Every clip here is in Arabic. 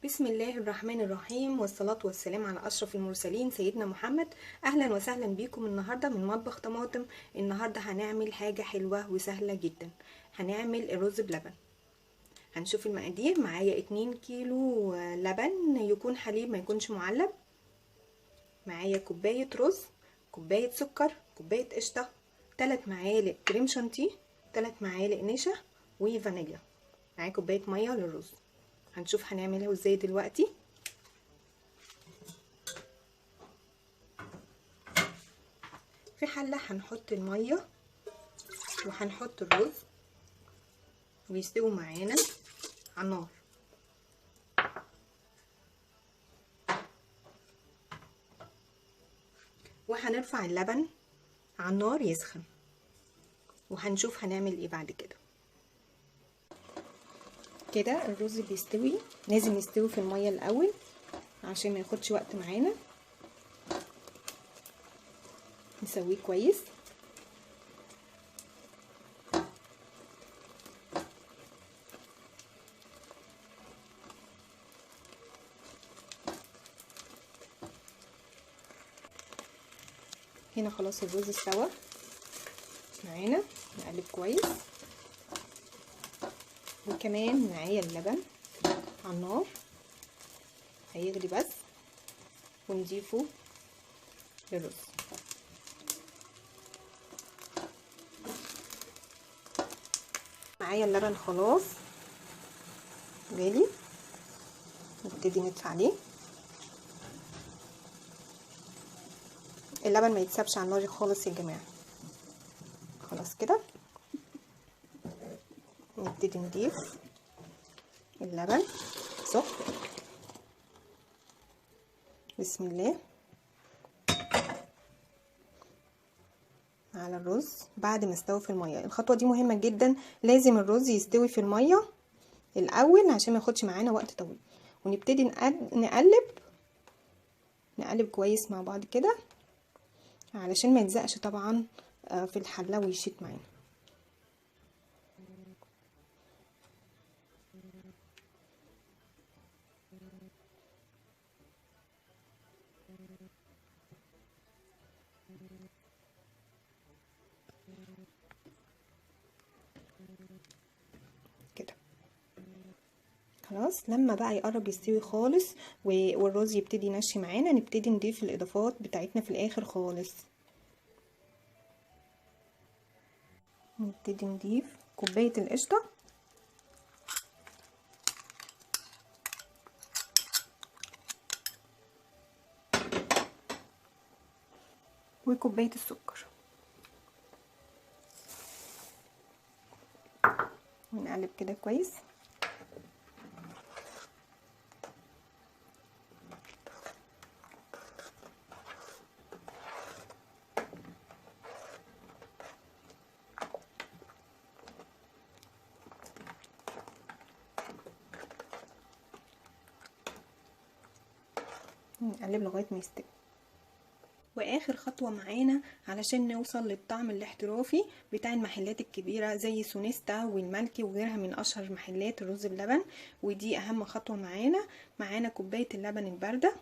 بسم الله الرحمن الرحيم، والصلاة والسلام على أشرف المرسلين سيدنا محمد. أهلا وسهلا بيكم النهاردة من مطبخ طماطم. النهاردة هنعمل حاجة حلوة وسهلة جدا، هنعمل الرز بلبن. هنشوف المقادير. معايا 2 كيلو لبن يكون حليب ما يكونش معلب، معايا كوباية رز، كوباية سكر، كوباية قشطة، 3 معالق كريم شانتيه، 3 معالق نشا وفانيليا، معايا كوباية مية للرز. هنشوف هنعمله ازاي دلوقتي. في حلة هنحط المية وهنحط الرز ويستوي معانا على النار. وهنرفع اللبن على النار يسخن، وهنشوف هنعمل ايه بعد كده. كده الرز بيستوي، لازم يستوي في المية الاول عشان ما ياخدش وقت معانا. نسويه كويس. هنا خلاص الرز استوى معانا، نقلب كويس. وكمان معايا اللبن على النار هيغلي بس، ونضيفه للرز. معايا اللبن خلاص غالي، نبتدي ندفع عليه. اللبن ما يتسابش على النار خالص يا جماعه. خلاص كده نبتدي نضيف اللبن سخن. بسم الله على الرز بعد ما استوى في الميه. الخطوه دي مهمه جدا، لازم الرز يستوي في الميه الاول عشان ما ياخدش معانا وقت طويل. ونبتدي نقلب كويس مع بعض كده علشان ما يلزقش طبعا في الحله ويشيط معانا. كده خلاص. لما بقى يقرب يستوي خالص والرز يبتدي ينشي معانا، نبتدي نضيف الاضافات بتاعتنا في الاخر خالص. نبتدي نضيف كوبايه القشطه وكوبايه السكر، ونقلب كده كويس. نقلب لغايه ما يستوي. واخر خطوه معانا علشان نوصل للطعم الاحترافي بتاع المحلات الكبيره زي سونيستا والملكي وغيرها من اشهر محلات الرز بلبن، ودي اهم خطوه معانا كوبايه اللبن البارده،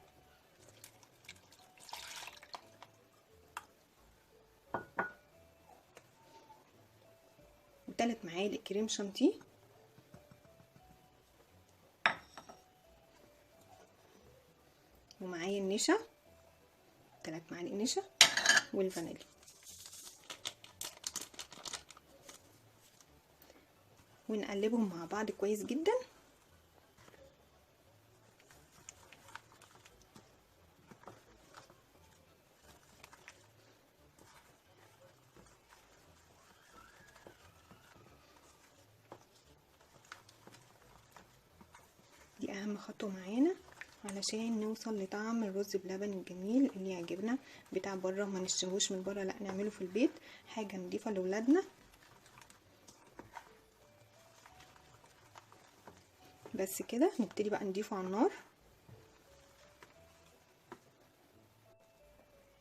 و3 معالق كريم شانتيه، ومعايا النشا 3 معالق نشا، والفانيليا. ونقلبهم مع بعض كويس جدا. دي اهم خطوه معانا علشان نوصل لطعم الرز بلبن الجميل اللي يعجبنا. بتاع بره ما نشتروش من بره، لا نعمله في البيت، حاجه نضيفه لاولادنا. بس كده نبتدي بقى نضيفه على النار.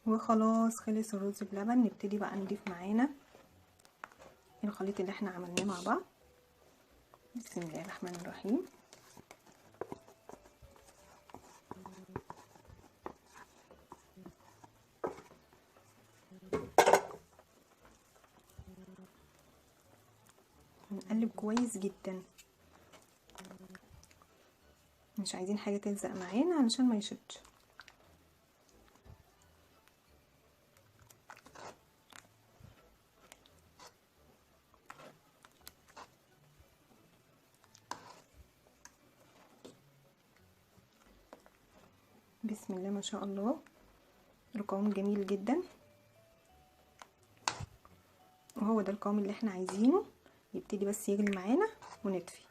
وخلاص خلص الرز بلبن. نبتدي بقى نضيف معانا الخليط اللي احنا عملناه مع بعض. بسم الله الرحمن الرحيم. جدا. مش عايزين حاجة تلزق معانا علشان ما يشدش. بسم الله ما شاء الله، القوام جميل جدا، وهو ده القوام اللي احنا عايزينه. يبتدي بس يغلي معانا ونطفي.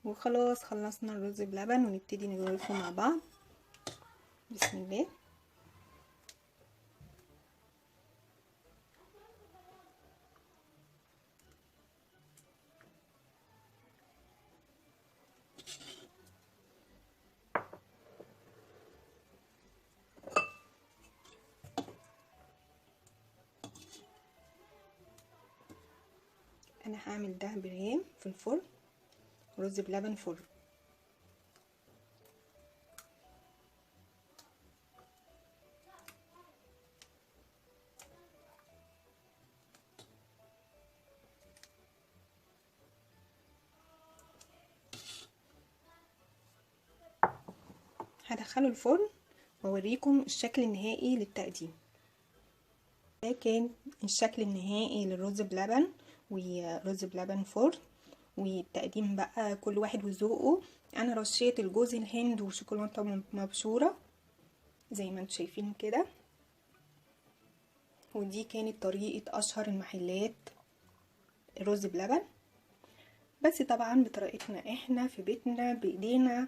وخلاص خلصنا الرز بلبن، ونبتدي نضيفه مع بعض. بسم الله. انا هعمل ده بريم في الفرن، رز بلبن فرن. هدخله الفرن واوريكم الشكل النهائي للتقديم. ده كان الشكل النهائي للرز بلبن، ورز بلبن فرن. والتقديم بقى كل واحد وذوقه. انا رشيت الجوز الهند وشوكولاته مبشوره زي ما انتم شايفين كده. ودي كانت طريقه اشهر المحلات الرز بلبن، بس طبعا بطريقتنا احنا في بيتنا بايدينا.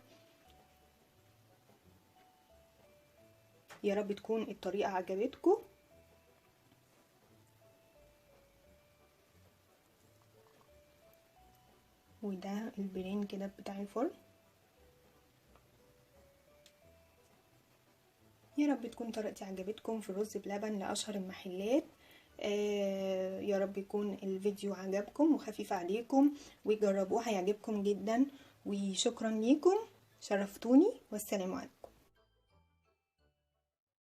يا رب تكون الطريقه عجبتكم. وده البرين كده بتاع الفرن. يا رب تكون طريقتي عجبتكم في الرز بلبن لاشهر المحلات. يا رب يكون الفيديو عجبكم وخفيف عليكم، وجربوه هيعجبكم جدا. وشكرا ليكم، شرفتوني، والسلام عليكم.